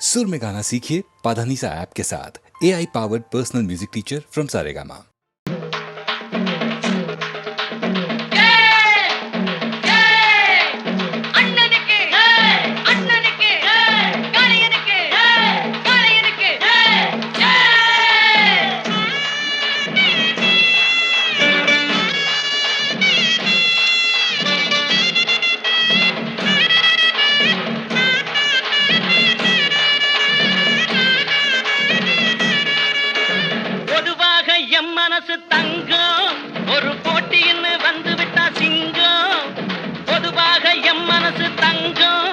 सुर में गाना सीखिए पाधानीसा ऐप के साथ AI powered personal music teacher from Saregama. மனசு தங்கம் ஒரு போட்டின்னு வந்து விட்டா சிங்கம். பொதுவாக எம் மனசு தங்கம்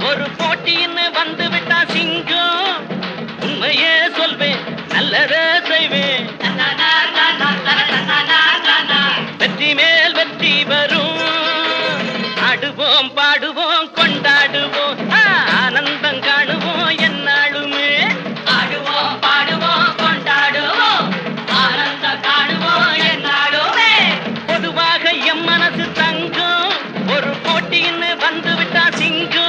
ஒரு போட்டின்னு வந்து விட்டா சிங்கம். உண்மையே சொல்வேன் நல்லதே செய்வேன், வெற்றி மேல் வெற்றி வரும். ஆடுவோம் பாடுவோம் கொண்டாடுவோம், ஆனந்தம் காணுவோம் என்னாலுமே. ஆடுவோம் பாடுவோம் கொண்டாடுவோம், ஆனந்தம் காணுவோம் என்னாலுமே. பொதுவாக எம் மனசு தங்கம் ஒரு போட்டின்னு வந்து விட்டா சிங்கம்.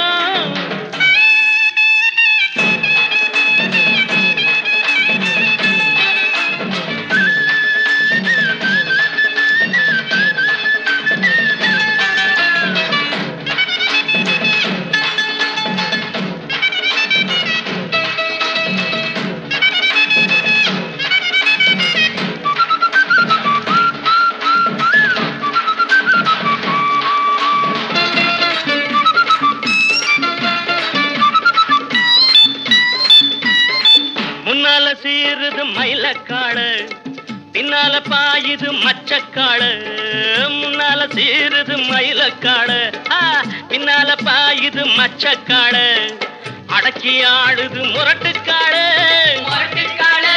முன்னால சீருது மயிலக்காடு, பின்னால பாயுது மச்சக்காடு. முன்னால சீருது மயிலக்காடு, பின்னால பாயுது மச்சக்காடு. அடக்கி ஆடுது முரட்டுக்காடு, முரட்டுக்காடு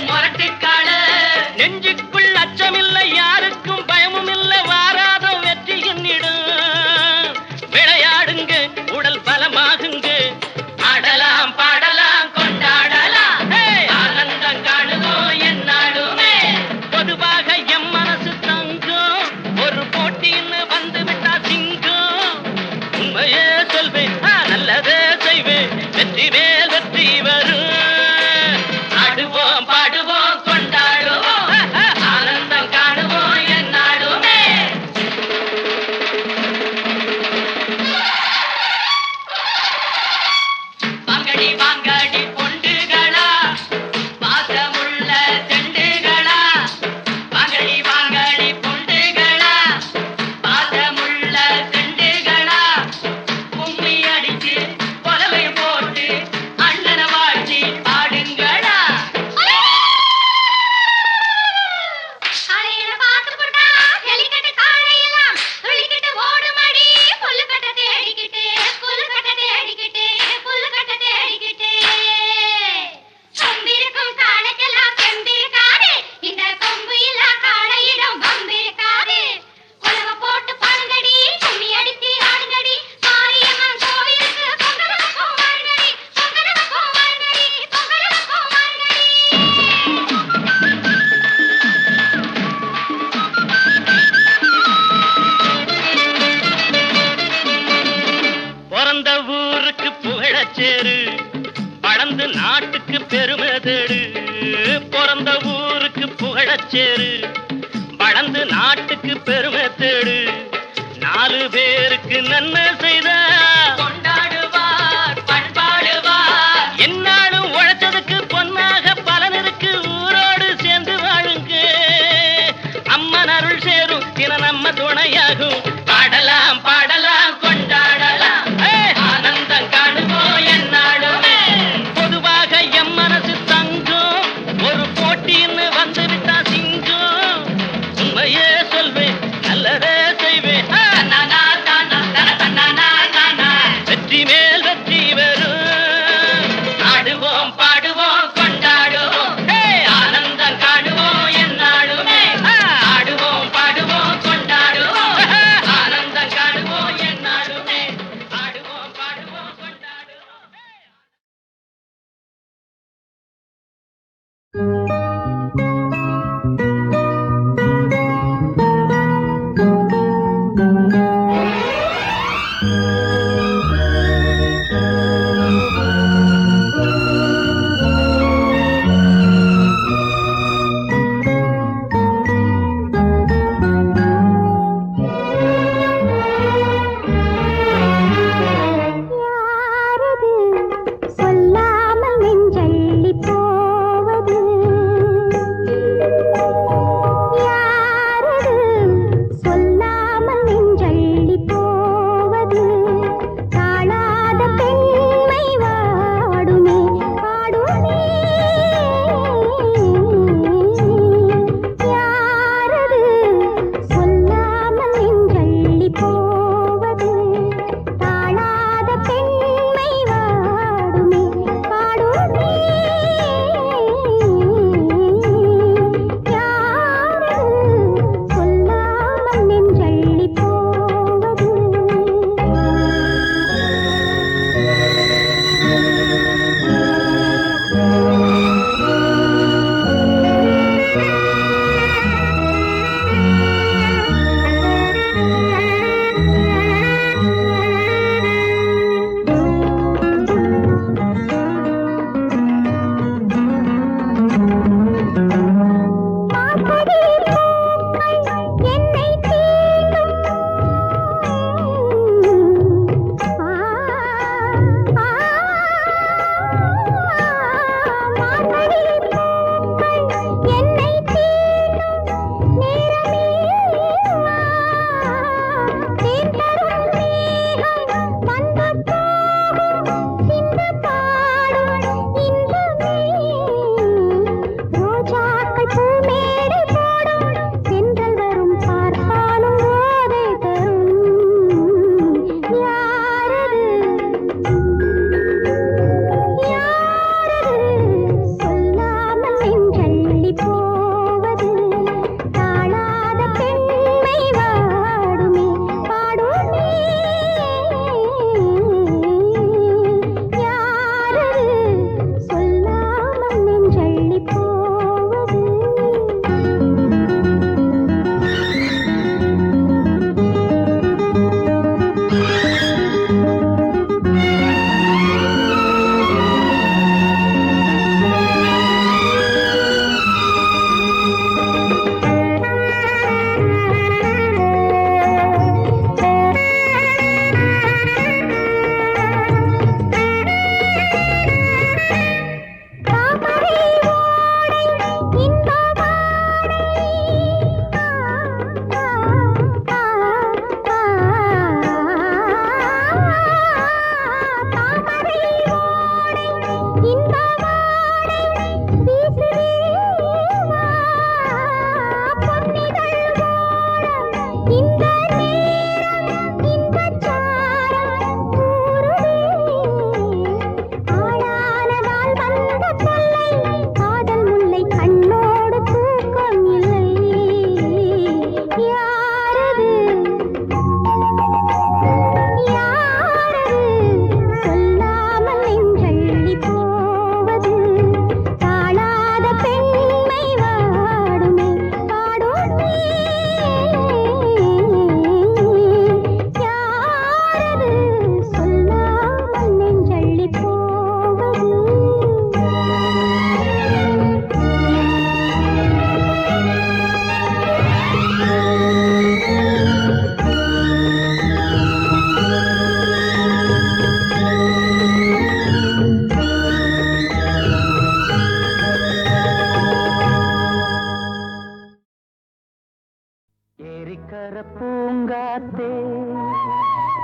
முரட்டுக்காடு. நெஞ்சுக்குள் அச்சமில்லை, யாருக்கும் பயமும் இல்லை, வாராத வெற்றி என்னிடும். விளையாடுங்க உடல் பலமாகுங்க, ஆடலாம் பாடலாம் கொண்டாடலாம், ஆனந்தம் காணுவோம் என்னாலுமே. பொதுவாக எம் மனசு தங்கம் ஒரு போட்டின்னு வந்து விட்டா சிங்கம். உண்மையே சொல்வேன் நல்லதே செய்வேன், வெற்றி மேல் வெற்றி வரும். ஆடுவோம் பாடுவோம் கொண்டாடுவோம், ஆனந்தம் காணுவோம் என்னாலுமே. வாங்கடி வாங்கடி பொண்டுகளா, பாசமுள்ள செண்டுகளா. வாங்கடி வாங்கடி பொண்டுகளா, பாசமுள்ள செண்டுகளா. கும்மி அடிச்சு கொலவை போட்டு அண்ணனை வாழ்த்தி பாடுங்களா. காலையில பாத்து போட்டா ஹெலிகாப்டர் காலையெல்லாம் துள்ளிக்கிட்டு ஓடுமடி. புல்லுக்கட்ட தேடிக்கிட்டு புல்லுக்கட்ட தேடிக்கிட்டு புல்லுக்கட்ட தேடிக்கிட்டு. கொம்பிருக்கும் காளைக்கெல்லாம் செம்பிருக்காது, இந்த கொம்பு இல்லா காளையிடம் வம்பிருக்காது. குலவ போட்டு பாடுங்கடி, கும்மி அடிச்சு ஆடுங்கடி. மாரியம்மன் கோவிலுக்கு பொங்கலுக்கும் வாருங்கடி, பொங்கலுக்கும் வாருங்கடி, பொங்கலுக்கும் வாருங்கடி. பிறந்த ஊருக்கு புகழச்சேரு, வளர்ந்து நாட்டுக்கு பெருமை தேடு. பிறந்த ஊருக்கு புகழச்சேரு, வளர்ந்து நாட்டுக்கு பெருமை தேடு. 4 பேருக்கு நன்மை செய்த கொண்டாடுவார் பண்பாடுவார். என்னாலும் உழைச்சதுக்கு பொன்னாக பலன் இருக்கு, ஊரோடு சேர்ந்து வாழுங்க. அம்மன் அருள் சேரும் தின நம்ம துணையாகும். பாடலாம் பாடலாம் கொண்டாடலாம், ஆனந்தம் காணுவோம் என்னாலுமே. பொதுவாக எம் மனசு தங்கம் ஒரு போட்டின்னு வந்து விட்டா சிங்கம். உண்மையே சொல்வேன் நல்லதே செய்வேன், வெற்றி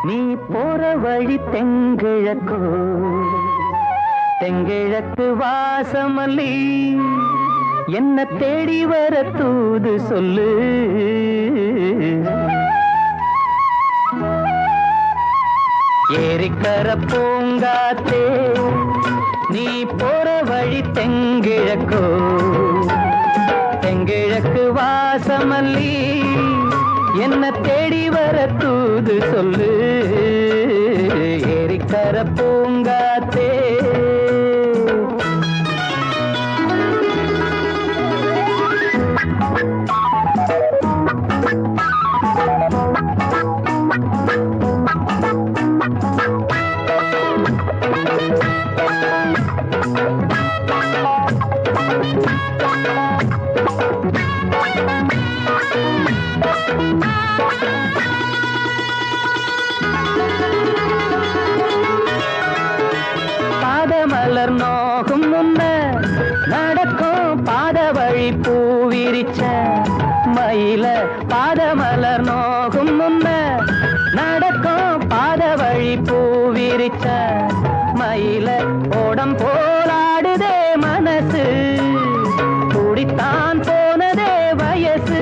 நீ போற வழி தெங்கிழக்கு தெங்கிழக்கு வாசமல்லி என்ன தேடி வர தூது சொல்லு ஏரிக்கர பூங்காத்தே நீ போற வழி தெங்கிழக்கு தெங்கிழக்கு வாசமல்லி என்ன தேடி வர தூது சொல்லு ஏரிக்கர பூங்காத்தே பாதமலர் நோகும் முன்ன நடக்கும் பாத வழி பூவிரிச்ச மயில பாதமலர் நோகும் முன்ன நடக்கும் பாத வழி பூவிரிச்ச மயில ஓடம் போலாடுதே மனசு குடித்தான் போனதே வயசு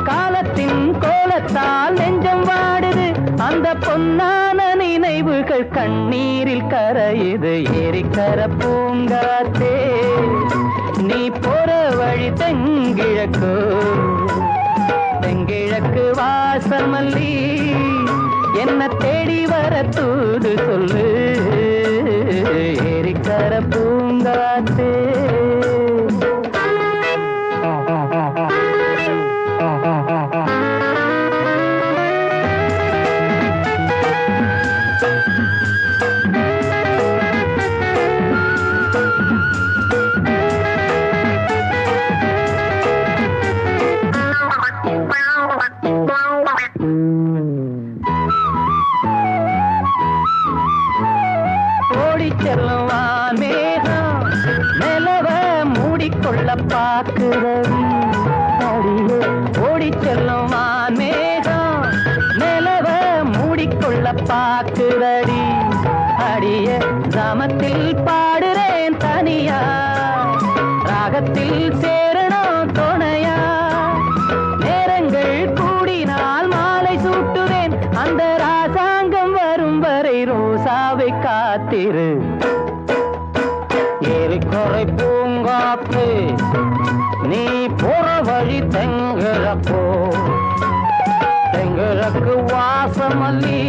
காலத்தின் கோலத்தால் நெஞ்சம் வாடுது அந்த பொன்னான நினைவுகள் கண்ணீரில் கரையுது ஏரிக்கர பூங்காத்தே நீ போற வழி தெங்கிழக்கு தெங்கிழக்கு வாசமல்லி என்ன தேடி வர தூது சொல்லு ஏரிக்கர பூங்காத்தே பாக்குறவி அடியே ஓடி செல்லும் வான் மேகம் நிலவ மூடிக்கொள்ள பாக்குறடி அடிய கிராமத்தில் பாடுறேன் தனியா ராகத்தில் சேரணும் துணையா நேரங்கள் கூடினால் மாலை சூட்டுவேன் அந்த ராசாங்கம் வரும் வரை ரோசாவை காத்திரு ஏரிக்கரை பூங்காத்து நீ போற வழி தெங்கிழப்போ தெங்கிழக்கு வாசமல்லி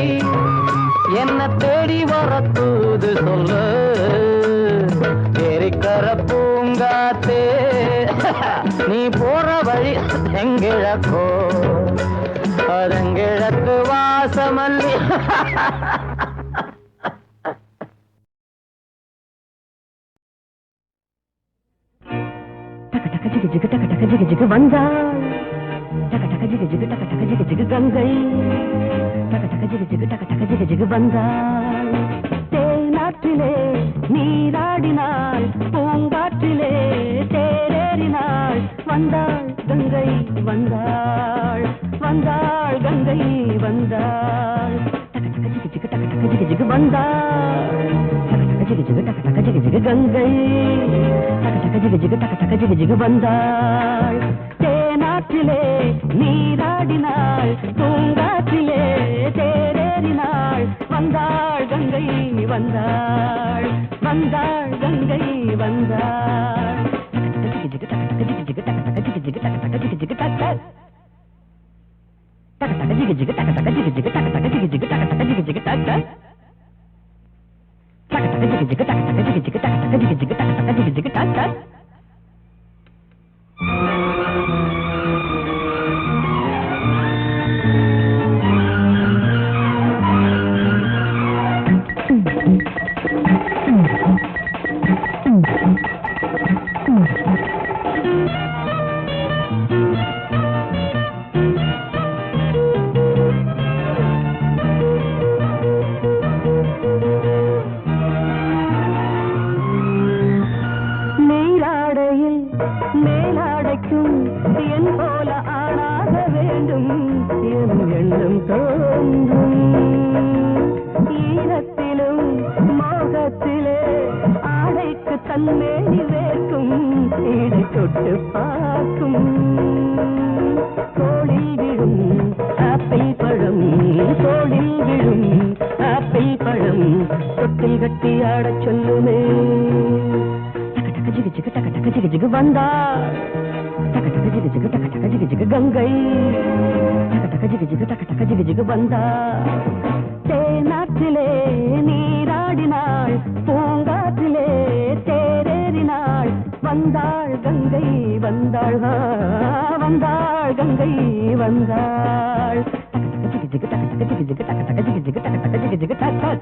என்ன தேடி வர தூது சொல்லு ஏரிக்கர பூங்காத்தே நீ போற வழி தெங்கிழக்கோ தெங்கிழக்கு வாசமல்லி ஜிகு டக டக ஜிகு ஜிகு வந்தாள் டக டக ஜிகு ஜிகு டக டக ஜிகு ஜிகு கங்கை டக டக ஜிகு ஜிகு டக டக ஜிகு ஜிகு வந்தாள் தேனாற்றிலே நீராடினாள் பூங்காற்றிலே தேரேறினாள் வந்தாள் கங்கை வந்தாள் வந்தாள் கங்கை வந்தாள் டக டக ஜிகு ஜிகு டக டக ஜிகு ஜிகு வந்தாள் டக டக ஜிகு ஜிகு டக டக ஜிகு ஜிகு கங்கை டக டக ஜிகு ஜிகு டக டக ஜிகு ஜிகு வந்தாள் தேனாற்றிலே நீராடினாள் பூங்காற்றிலே தேரேறினாள் வந்தாள் கங்கை வந்தாள் வந்தாள் கங்கை வந்தாள் ஜிகு ஜிகு டக டக ஜிகு ஜிகு டக டக ஜிகு ஜிகு டக டக ஜிகு ஜிகு டக டக டக ஜிகு ஜிகு டக டக ஜிகு ஜிகு டக டக ஜிகு ஜிகு டக டக ஜிகு ஜிகு டக taka taka jig jig taka taka jig jig taka taka jig jig taka taka jig jig tak tak மேலாடைக்கும் என் போல ஆளாக வேண்டும் என் எண்ணம் தோன்றும் ஈரத்திலும் மோகத்திலே ஆடைக்கு தன்மேனி வேர்க்கும் ஈடை தொட்டு பார்க்கும் தோளில் விழும் ஆப்பிள் பழம் தோளில் விழும் ஆப்பிள் பழம் தொட்டில் கட்டி ஆடச் சொல்லுமே ஜிகு ஜிகு டக டக ஜிகு ஜிகு வந்தாள் டக டக ஜிகு ஜிகு டக டக ஜிகு ஜிகு கங்கை டக டக ஜிகு ஜிகு டக டக ஜிகு ஜிகு வந்தாள் தேனாற்றிலே நீராடினாள் பூங்காற்றிலே தேரேறினாள் வந்தாள் கங்கை வந்தாள் வந்தாள் கங்கை வந்தாள் டக டக ஜிகு ஜிகு டக டக ஜிகு ஜிகு டக டக ஜிகு ஜிகு டக டக ஜிகு ஜிகு டக டக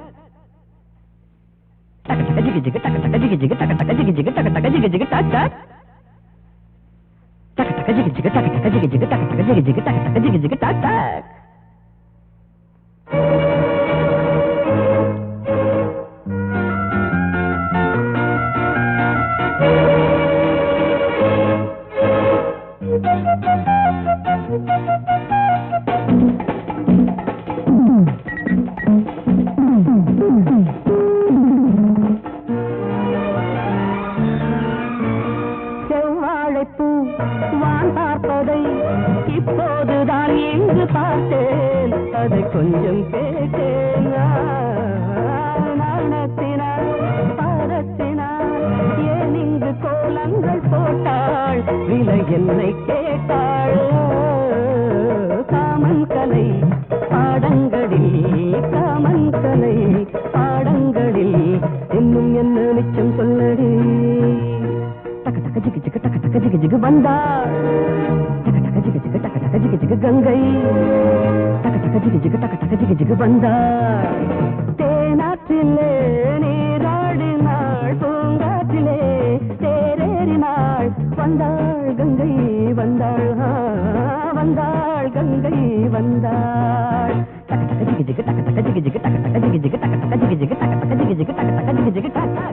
jig jig taka taka jig jig taka taka jig jig taka taka jig jig tak tak taka taka jig jig taka taka jig jig taka taka jig jig taka taka jig jig tak tak வான் பார்ப்பதை இப்போதுதான் எங்கு பார்த்தேன் அதை கொஞ்சம் கேட்டேன் நாணத்தினார் பாரத்தினார் ஏன் இங்கு கோலங்கள் போட்டாள் விலை என்னை கேட்டாள் காமன் கலை பாடங்களில் காமன் கலை பாடங்களில் இன்னும் என்ன மிச்சம் சொல்லடி ஜிகு ஜிகு டக டக ஜிகு ஜிகு வந்தாள் டக டக ஜிகு ஜிகு டக டக ஜிகு ஜிகு கங்கை டக டக ஜிகு ஜிகு டக டக ஜிகு ஜிகு வந்தாள் தேனாற்றிலே நீராடினாள் பூங்காற்றிலே தேரேறினாள் வந்தாள் கங்கை வந்தாள் வந்தாள் கங்கை வந்தாள் டக டக ஜிகு ஜிகு டக டக ஜிகு ஜிகு டக டக ஜிகு ஜிகு டக டக ஜிகு ஜிகு டக டக ஜிகு ஜிகு டக டக ஜிகு ஜிகு டக டக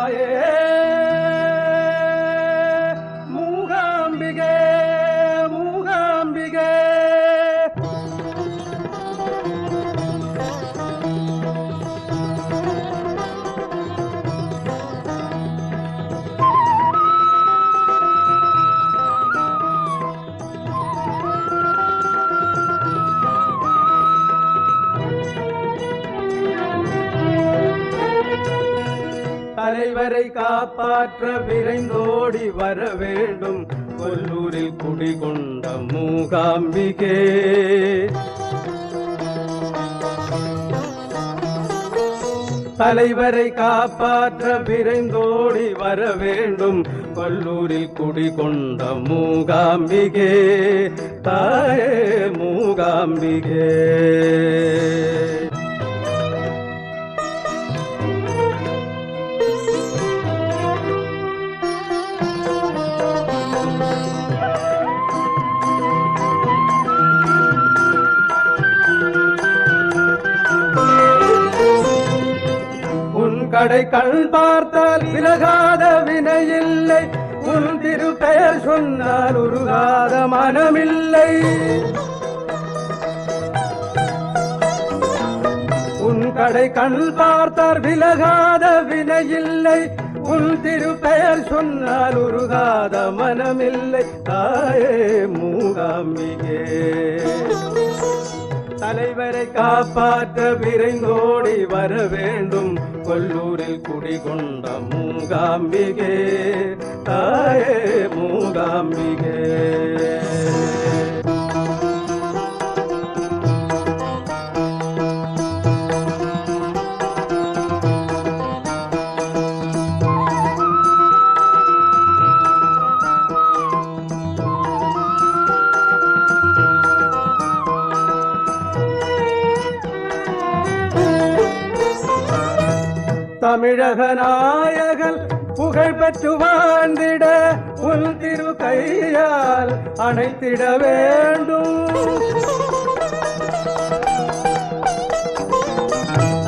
தாயே மூகாம்பிகே மூகாம்பிகே. தலைவரை காப்பாற்ற விரைந்தோடி வர வேண்டும் கொல்லூரில் குடிகொண்ட மூகாம்பிகே. தலைவரை காப்பாற்ற விரைந்தோடி வர வேண்டும் கொல்லூரில் குடிகொண்ட மூகாம்பிகே. தாயே மூகாம்பிகே. கடை கண் பார்த்தால் விலகாத வினையில்லை, உன் திருப்பெயர் சொன்னால் உருகாத மனமில்லை. உன் கடை கண் பார்த்தால் விலகாத வினையில்லை, உன் திருப்பெயர் சொன்னால் உருகாத மனமில்லை. தாயே மூகாம்பிகே. தலைவரை காப்பாற்ற விரைந்தோடி வர வேண்டும் கொல்லூரில் குடிகொண்ட மூகாம்பிகே. தாயே மூகாம்பிகே. தமிழக நாயகன் புகழ் பெற்று வாழ்ந்திட உன் திரு கையால் அணைத்திட வேண்டும்.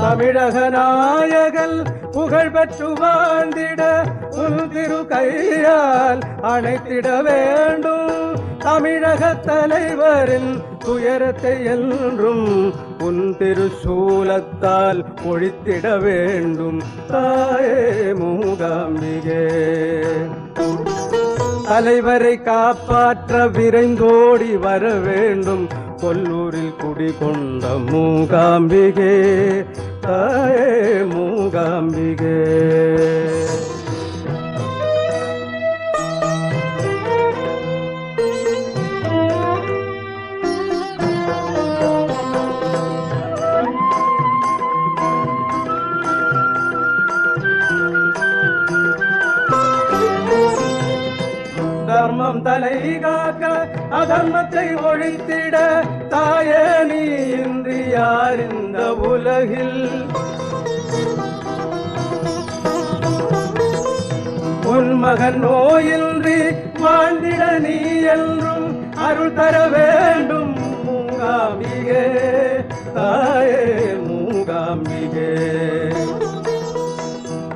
தமிழக நாயகன் புகழ் பெற்று வாழ்ந்திட உன் திரு கையால் அணைத்திட வேண்டும். தமிழக தலைவரின் துயரத்தை என்றும் உன் திருச்சூலத்தால் ஒழித்திட வேண்டும். தாயே மூகாம்பிகே. தலைவரை காப்பாற்ற விரைந்தோடி வர வேண்டும் கொல்லூரில் குடிகொண்ட மூகாம்பிகே. தாயே மூகாம்பிகே. தர்மம் தலை காக்க அதர்மத்தை ஒழித்திட தாயே நீ இன்றி யார் இந்த உலகில். உன் மகன் நோயின்றி வாழ்ந்திட நீ என்றும் அருள் தர வேண்டும் மூகாம்பிகே. தாயே மூகாம்பிகே.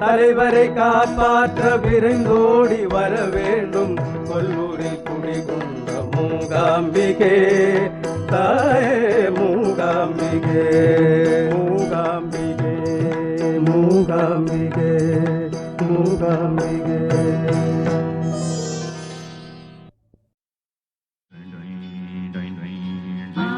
தலைவரை காப்பாற்ற விரைந்தோடி வர வேண்டும் கொல்லூரில் குடிகொண்ட மூகாம்பிகே. தாயே மூகாம்பிகே. மூகாம்பிகே. மூகாம்பிகே. மூகாம்பிகே. ஆ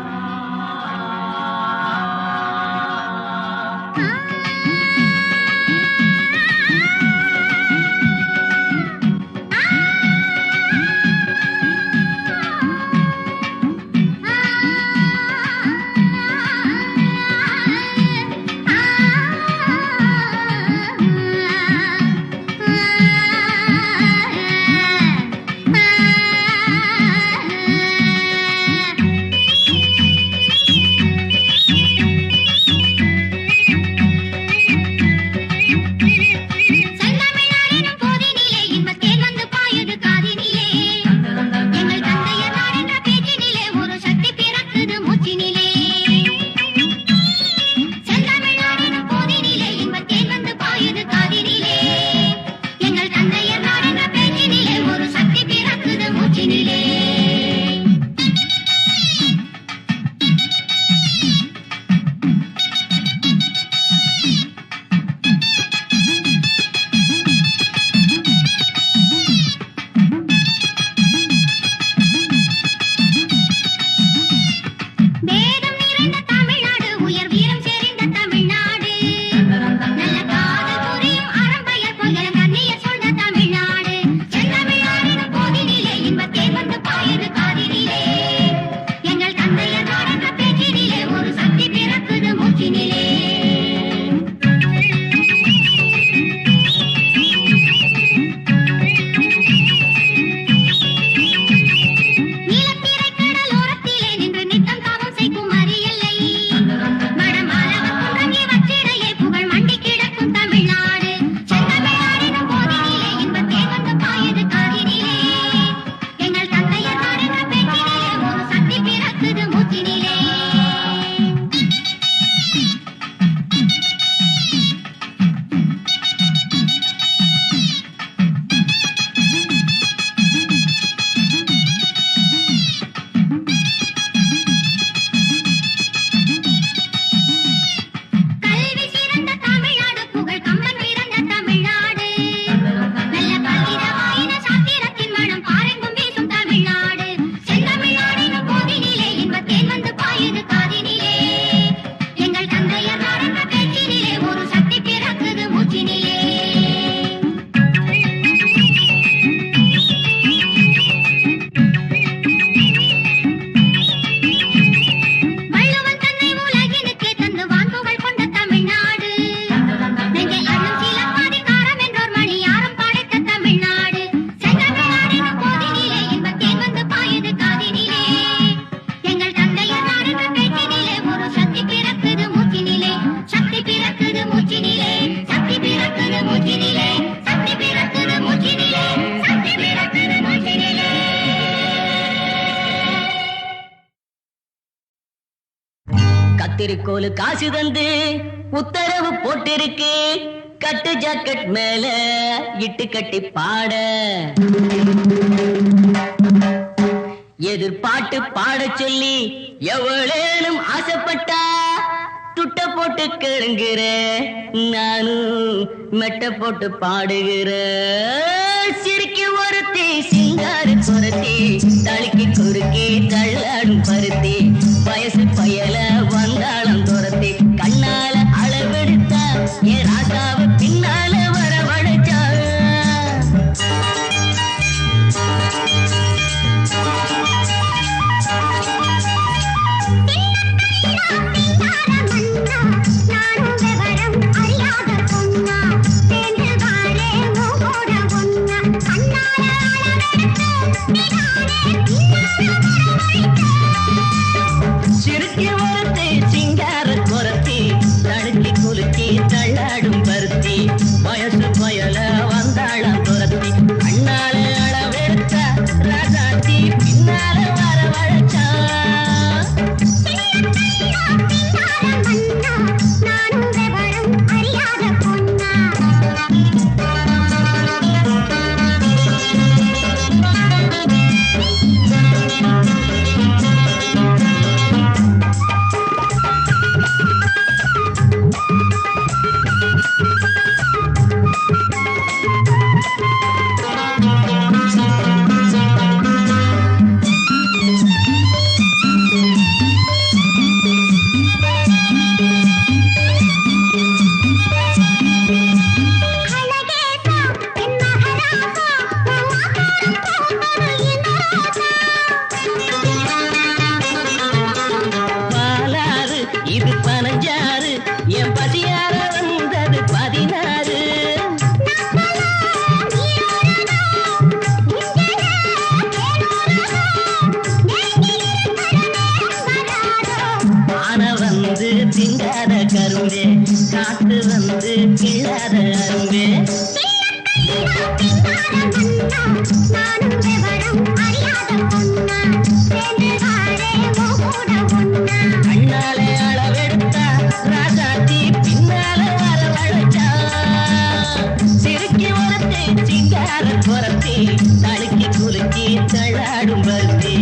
கத்திரிக்கோலு காசு தந்து உத்தரவு போட்டிருக்கு, கட்டு ஜாக்கெட் மேல இட்டு கட்டி பாட. எதிர்பாட்டு பாட சொல்லி எவ்வளேனும் ஆசைப்பட்டா துட்ட போட்டு கேளுங்கிற, நானும் மெட்ட போட்டு பாடுகிற. சிரிக்கி ஒருத்தி சிங்காரு குரத்தி, தளிக்கு குறுக்கி தள்ளாடும் பருத்தி, வயசு பயல வந்தாளம் துரத்தி, கண்ணால அளவெடுத்தா என் ராசாவை பின்னால வரவழைச்சா. சிறுக்கி ஒருத்தி சிங்கார குரத்தி, தடுக்கி குலுக்கி தள்ளாடும் பருத்தி, வயசு பயல வந்தாளம் துரத்தி, கண்ணால அளவெடுத்த ராசாத்தி பின்னால வரவழைச்சா. இது 15, என் பசியார வந்தது 16. ஆன வந்து திங்காத கரும்பே, காத்து வந்து கிள்ளாத அரும்பே. கண்ணாலே அளவெடுத்தா ராசாத்தி பின்னால வரவழைச்சா. சிறுக்கி ஒருத்தி சிங்கார குரத்தி, தடுக்கி குலுக்கி தள்ளாடும் பருத்தி.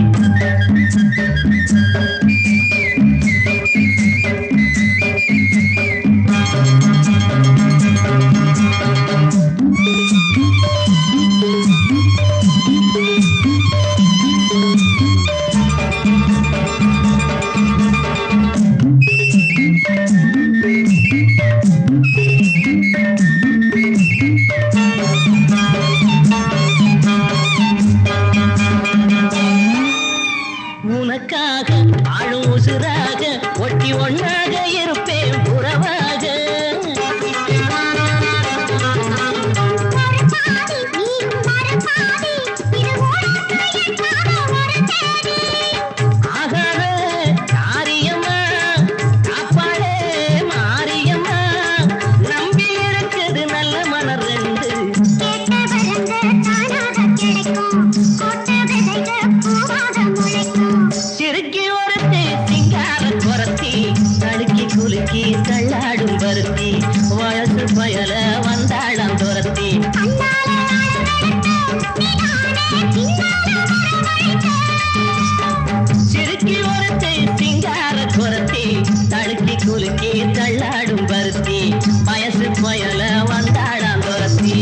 உனக்காக ஆளும் உசுராக ஒட்டி ஒன்னாக இருப்பேன் உறவாக. ஆகாத காரியம்மா காப்பாளே மாரியம்மா, நம்பி இருக்குது நல்ல மலர் ரெண்டு. சிறுக்கி ஒருத்தி சிங்கார குரத்தி, தடுக்கி குலுக்கி தள்ளாடும் பருத்தி, வயசு பயல வந்தாளம் துரத்தி. சிறுக்கி ஒருத்தி சிங்கார குரத்தி, தடுக்கி குலுக்கி தள்ளாடும் பருத்தி, வயசு பயல வந்தாளம் துரத்தி.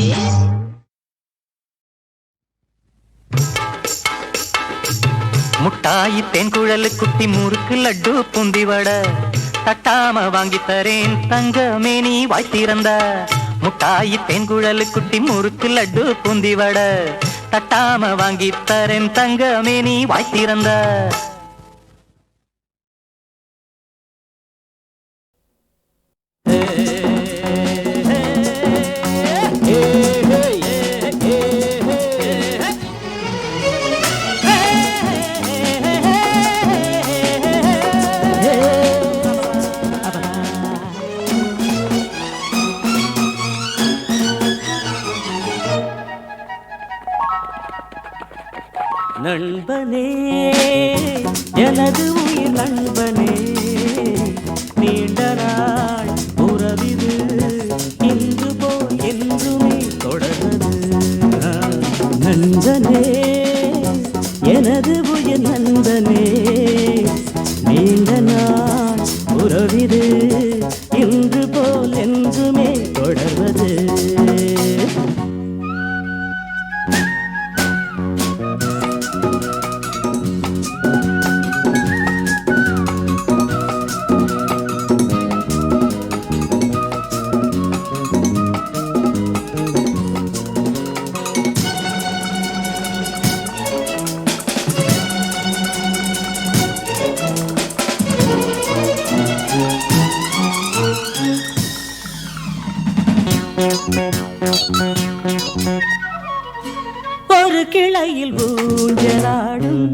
முட்டாயி தேன்குழலு குட்டி முறுக்கு லட்டு புந்தி வட, தட்டாம வாங்கி தரேன் தங்கமே நீ வாய்த்திருந்த. முட்டாயி தேன்குழலு குட்டி முறுக்கு லட்டு புந்தி வட, தட்டாம வாங்கி தரேன் தங்கமே நீ வாய்த்திருந்த. நண்பனே, எனது உயிர் நண்பனே, உறவிது இன்று போல் என்றுமே தொடர்வது. ஒரு கிளையில் ஊஞ்சலாடும்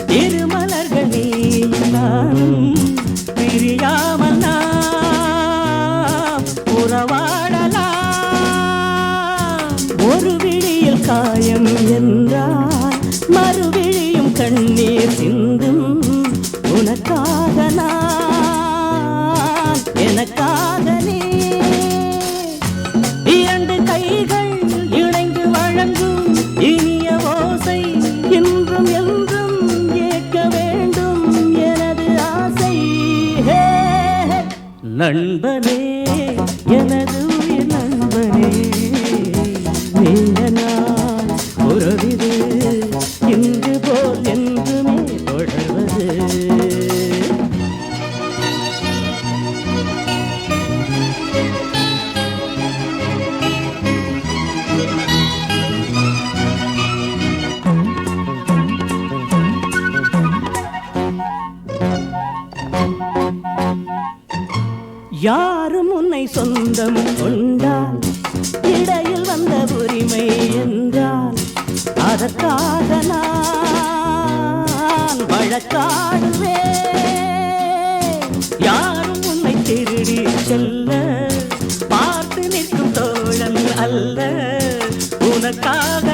திருமலர்கள் நீயும் நானும் பிரியாமல் நாம் உறவாடலாம். ஒரு விழியில் காயம் என்றால் மறுவிழியும் கண்ணீர் சிந்தும். உனக்காக நான் எனக்காக நீ இரண்டு கைகள் இணைந்து வழங்கும் இனிய ஓசை என்றும் என்றும் ஏற்க வேண்டும் எனது ஆசை. நண்பனே எனது உயிர் நண்பனே நீண்ட நாள் உறவிது இன்று போல் என்றுமே தொடர்வது. யாரும் உன்னை சொந்தம் கொண்டால் இடையில் வந்த உரிமை என்றால் அதற்காக நான் வழக்காடுவேன். யாரும் உன்னை திருடி செல்ல பார்த்து நிற்கும் தோழன் அல்ல. உனக்காக